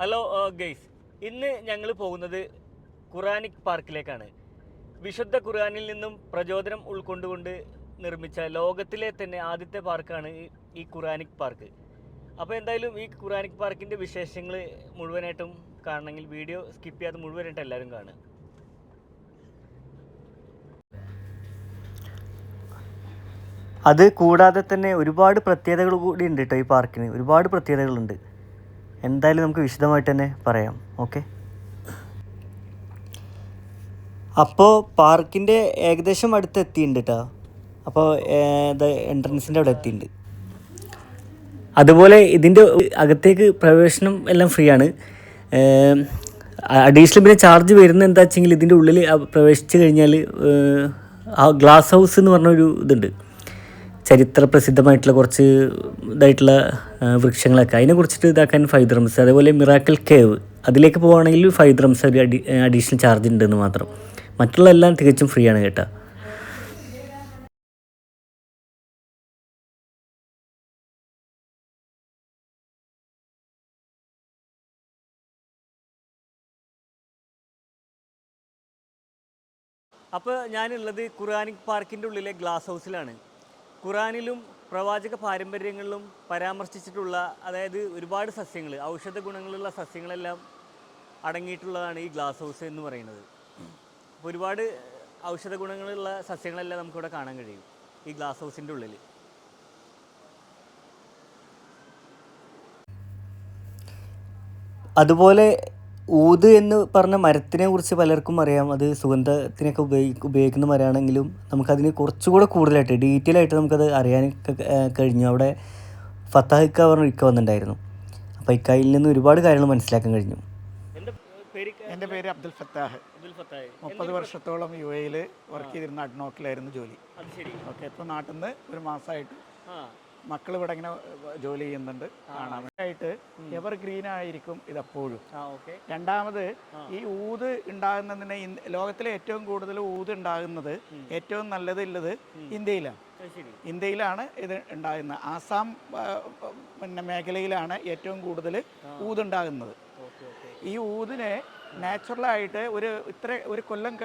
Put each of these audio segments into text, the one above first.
Hello guys, ഇന്ന് ഞങ്ങൾ പോകുന്നത് ഖുറാനിക് പാർക്കിലേക്കാണ്. വിശുദ്ധ ഖുർആനിൽ നിന്നും പ്രചോദനം ഉൾക്കൊണ്ടുകൊണ്ട് നിർമ്മിച്ച ലോകത്തിലെ തന്നെ ആദ്യത്തെ പാർക്കാണ് ഈ ഖുറാനിക് പാർക്ക്. അപ്പോൾ എന്തായാലും ഈ ഖുറാനിക് പാർക്കിൻ്റെ വിശേഷങ്ങൾ മുഴുവനായിട്ടും കാണണമെങ്കിൽ വീഡിയോ സ്കിപ്പ് ചെയ്യാതെ മുഴുവനായിട്ട് എല്ലാവരും കാണുക. അത് കൂടാതെ തന്നെ ഒരുപാട് പ്രത്യേകതകൾ കൂടി ഉണ്ട് കേട്ടോ. ഈ പാർക്കിന് ഒരുപാട് പ്രത്യേകതകളുണ്ട്. എന്തായാലും നമുക്ക് വിശദമായിട്ട് തന്നെ പറയാം. ഓക്കെ, അപ്പോൾ പാർക്കിൻ്റെ ഏകദേശം അടുത്ത് എത്തിയിട്ടുണ്ട് കേട്ടോ. അപ്പോൾ എൻട്രൻസിൻ്റെ അവിടെ എത്തിയിട്ടുണ്ട്. അതുപോലെ ഇതിൻ്റെ അകത്തേക്ക് പ്രവേശനം എല്ലാം ഫ്രീ ആണ്. അഡീഷണൽ പിന്നെ ചാർജ് വരുന്നത് എന്താ വെച്ചെങ്കിൽ ഇതിൻ്റെ ഉള്ളിൽ പ്രവേശിച്ച് കഴിഞ്ഞാൽ ആ ഗ്ലാസ് ഹൗസ് എന്ന് പറഞ്ഞൊരു ഇതുണ്ട്. ചരിത്ര പ്രസിദ്ധമായിട്ടുള്ള കുറച്ച് ഇതായിട്ടുള്ള വൃക്ഷങ്ങളൊക്കെ അതിനെ കുറിച്ചിട്ട് ഇതാക്കാൻ 5 dirhams. അതേപോലെ മിറാക്കിൾ കേവ് അതിലേക്ക് പോവുകയാണെങ്കിൽ 5 dirhams ഒരു അഡീഷണൽ ചാർജ് ഉണ്ടെന്ന് മാത്രം. മറ്റുള്ള എല്ലാം തികച്ചും ഫ്രീ ആണ് കേട്ടോ. അപ്പോൾ ഞാനുള്ളത് ഖുറാനിക് പാർക്കിൻ്റെ ഉള്ളിലെ ഗ്ലാസ് ഹൗസിലാണ്. ഖുറാനിലും പ്രവാചക പാരമ്പര്യങ്ങളിലും പരാമർശിച്ചിട്ടുള്ള, അതായത് ഒരുപാട് സസ്യങ്ങൾ, ഔഷധ ഗുണങ്ങളുള്ള സസ്യങ്ങളെല്ലാം അടങ്ങിയിട്ടുള്ളതാണ് ഈ ഗ്ലാസ് ഹൗസ് എന്ന് പറയുന്നത്. അപ്പോൾ ഒരുപാട് ഔഷധ ഗുണങ്ങളുള്ള സസ്യങ്ങളെല്ലാം നമുക്കിവിടെ കാണാൻ കഴിയും ഈ ഗ്ലാസ് ഹൗസിൻ്റെ ഉള്ളിൽ. അതുപോലെ ഊത് എന്ന് പറഞ്ഞ മരത്തിനെ കുറിച്ച് പലർക്കും അറിയാം. അത് സുഗന്ധത്തിനൊക്കെ ഉപയോഗിക്കുന്ന മരമാണെങ്കിലും നമുക്കതിന് കുറച്ചുകൂടെ കൂടുതലായിട്ട് ഡീറ്റെയിൽ ആയിട്ട് നമുക്കത് അറിയാനൊക്കെ കഴിഞ്ഞു. അവിടെ ഫത്താഹിക്ക പറഞ്ഞ ഇക്ക വന്നിട്ടുണ്ടായിരുന്നു. അപ്പോൾ ഇക്കയിൽ നിന്ന് ഒരുപാട് കാര്യങ്ങൾ മനസ്സിലാക്കാൻ കഴിഞ്ഞു. എൻ്റെ പേര് അബ്ദുൽ ഫത്താഹ്. 30 വർഷത്തോളം UAE വർക്ക് ചെയ്തിരുന്ന അഡ്നോക്കിലായിരുന്നു ജോലി. ഓക്കെ, ഇപ്പോൾ നാട്ടിൽ നിന്ന് ഒരു മാസമായിട്ട് മക്കൾ ഇവിടെ ഇങ്ങനെ ജോലി ചെയ്യുന്നുണ്ട്. കാണാനായിട്ട് എവർ ഗ്രീൻ ആയിരിക്കും ഇതെപ്പോഴും. രണ്ടാമത് ഈ ഊത് ഉണ്ടാകുന്നതിന് ലോകത്തിലെ ഏറ്റവും കൂടുതൽ ഊത് ഉണ്ടാകുന്നത് ഏറ്റവും നല്ലതുള്ളത് ഇന്ത്യയിലാണ്. ഇന്ത്യയിലാണ് ഇത് ഉണ്ടാകുന്നത്. ആസാം പിന്നെ മേഖലയിലാണ് ഏറ്റവും കൂടുതൽ ഊതുണ്ടാകുന്നത്. ഈ ഊതിനെ നാച്ചുറലായിട്ട് ഒരു കൊല്ലം,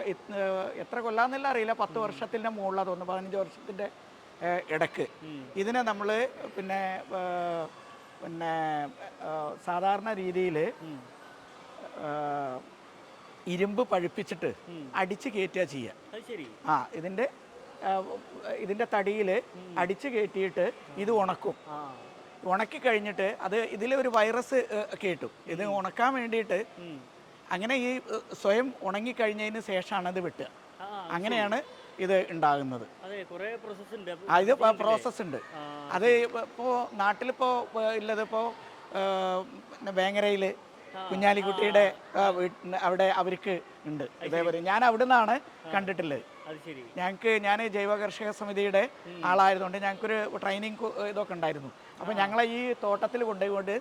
എത്ര കൊല്ലാന്നല്ല അറിയില്ല, 10 വർഷത്തിൻ്റെ മുകളിലാണ് തോന്നുന്നു, 15 വർഷത്തിൻ്റെ ഇടയ്ക്ക് ഇതിനെ നമ്മൾ പിന്നെ സാധാരണ രീതിയിൽ ഇരുമ്പ് പഴുപ്പിച്ചിട്ട് അടിച്ച് കയറ്റുക ചെയ്യുക. ഇതിൻ്റെ തടിയിൽ അടിച്ച് കയറ്റിയിട്ട് ഇത് ഉണക്കും. ഉണക്കി കഴിഞ്ഞിട്ട് അത് ഇതിലൊരു വൈറസ് കേട്ടു. ഇത് ഉണക്കാൻ വേണ്ടിയിട്ട് അങ്ങനെ ഈ സ്വയം ഉണങ്ങിക്കഴിഞ്ഞതിന് ശേഷമാണ് അത് വിട്ടുക. അങ്ങനെയാണ് ഇത് ഉണ്ടാകുന്നത്. ഇത് പ്രോസസ്സ് ഉണ്ട്. അത് ഇപ്പോൾ നാട്ടിലിപ്പോൾ ഉള്ളത് ഇപ്പോൾ വേങ്ങരയിൽ കുഞ്ഞാലിക്കുട്ടിയുടെ അവിടെ അവർക്ക് ഉണ്ട് ഇതേപോലെ. ഞാൻ അവിടെ നിന്നാണ് കണ്ടിട്ടുള്ളത്. ഞാൻ ജൈവ കർഷക സമിതിയുടെ ആളായതുകൊണ്ട് ഞങ്ങൾക്കൊരു ട്രെയിനിങ് ഇതൊക്കെ ഉണ്ടായിരുന്നു. അപ്പോൾ ഞങ്ങളെ ഈ തോട്ടത്തിൽ കൊണ്ടുപോയി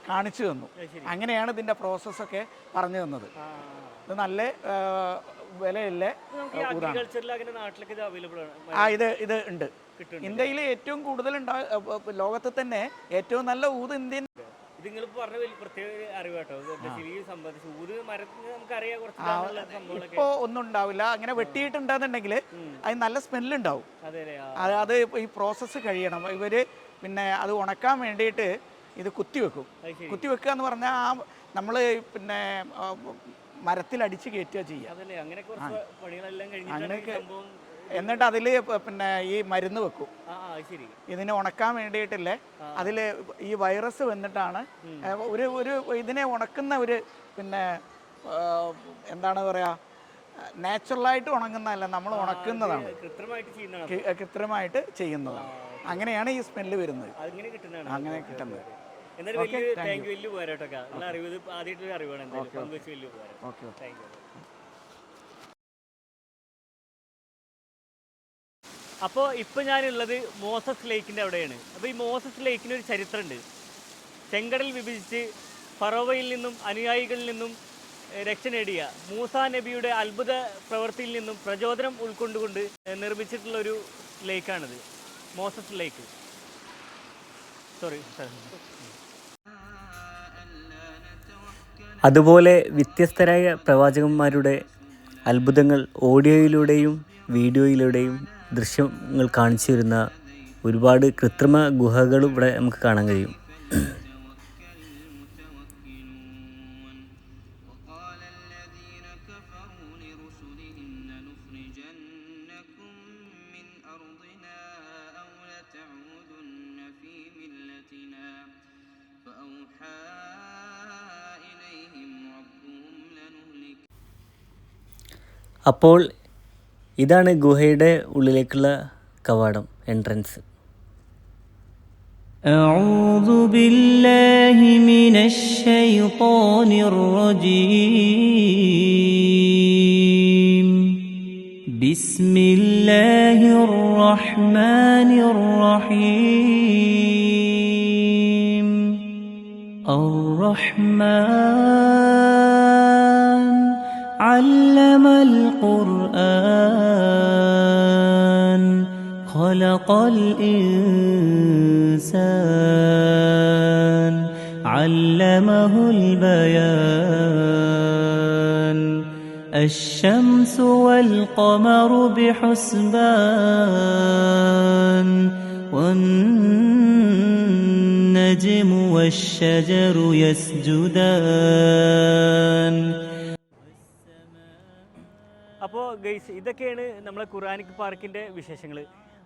കാണിച്ചു തന്നു. അങ്ങനെയാണ് ഇതിൻ്റെ പ്രോസസ്സൊക്കെ പറഞ്ഞു തന്നത്. ഇത് നല്ല വിലയില്ലേ ഇത് ഉണ്ട്. ഇന്ത്യയിൽ ഏറ്റവും കൂടുതൽ ലോകത്ത് തന്നെ ഏറ്റവും നല്ല ഊത് ഇന്ത്യൻ. ഇപ്പോ ഒന്നും ഉണ്ടാവില്ല. അങ്ങനെ വെട്ടിയിട്ടുണ്ടെന്നുണ്ടെങ്കിൽ അത് നല്ല സ്മെല്ലുണ്ടാവും. അത് ഈ പ്രോസസ്സ് കഴിയണം. ഇവര് പിന്നെ അത് ഉണക്കാൻ വേണ്ടിയിട്ട് ഇത് കുത്തിവെക്കും. കുത്തിവെക്കുക എന്ന് പറഞ്ഞാൽ നമ്മൾ പിന്നെ മരത്തിൽ കയറ്റുക ചെയ്യുക. അങ്ങനെയൊക്കെ എന്നിട്ട് അതിൽ പിന്നെ ഈ മരുന്ന് വെക്കും. ഇതിനെ ഉണക്കാൻ വേണ്ടിയിട്ടില്ലേ, അതിൽ ഈ വൈറസ് വന്നിട്ടാണ് ഒരു ഇതിനെ ഉണക്കുന്ന ഒരു പിന്നെ എന്താണ് പറയുക, നാച്ചുറലായിട്ട് ഉണങ്ങുന്നതല്ല, നമ്മൾ ഉണക്കുന്നതാണ്, കൃത്രിമമായിട്ട് ചെയ്യുന്നതാണ്. അങ്ങനെയാണ് ഈ സ്മെല്ല് വരുന്നത്. അങ്ങനെ കിട്ടുന്നത്. അപ്പോൾ ഇപ്പോൾ ഞാനുള്ളത് മോസസ് ലേക്കിൻ്റെ അവിടെയാണ്. അപ്പോൾ ഈ മോസസ് ലേക്കിനൊരു ചരിത്രമുണ്ട്. ചെങ്കടൽ വിഭജിച്ച് ഫറോവയിൽ നിന്നും അനുയായികളിൽ നിന്നും രക്ഷ നേടിയ മൂസാ നബിയുടെ അത്ഭുത പ്രവൃത്തിയിൽ നിന്നും പ്രചോദനം ഉൾക്കൊണ്ടുകൊണ്ട് നിർമ്മിച്ചിട്ടുള്ളൊരു ലേക്കാണിത്, മോസസ് ലേക്ക്. സോറി. അതുപോലെ വ്യത്യസ്തരായ പ്രവാചകന്മാരുടെ അത്ഭുതങ്ങൾ ഓഡിയോയിലൂടെയും വീഡിയോയിലൂടെയും ദൃശ്യങ്ങൾ കാണിച്ചു തരുന്ന ഒരുപാട് കൃത്രിമ ഗുഹകളും ഇവിടെ നമുക്ക് കാണാൻ കഴിയും. അപ്പോൾ ഇതാണ് ഗുഹയുടെ ഉള്ളിലേക്കുള്ള കവാടം, എൻട്രൻസ്. أعوذ بالله من الشيطان الرجيم. بسم الله الرحمن الرحيم. الرحمن علم القرآن خلق الإنسان علمه البيان الشمس والقمر بحسبان والنجم والشجر يسجدان. അപ്പോൾ ഗൈസ്, ഇതൊക്കെയാണ് നമ്മളെ ഖുറാനിക് പാർക്കിൻ്റെ വിശേഷങ്ങൾ.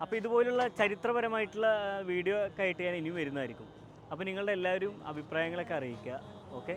അപ്പോൾ ഇതുപോലുള്ള ചരിത്രപരമായിട്ടുള്ള വീഡിയോ ഒക്കെ ആയിട്ട് ഞാൻ ഇനി വരുന്നതായിരിക്കും. അപ്പോൾ നിങ്ങളുടെ എല്ലാവരും അഭിപ്രായങ്ങളൊക്കെ അറിയിക്കുക. ഓക്കെ.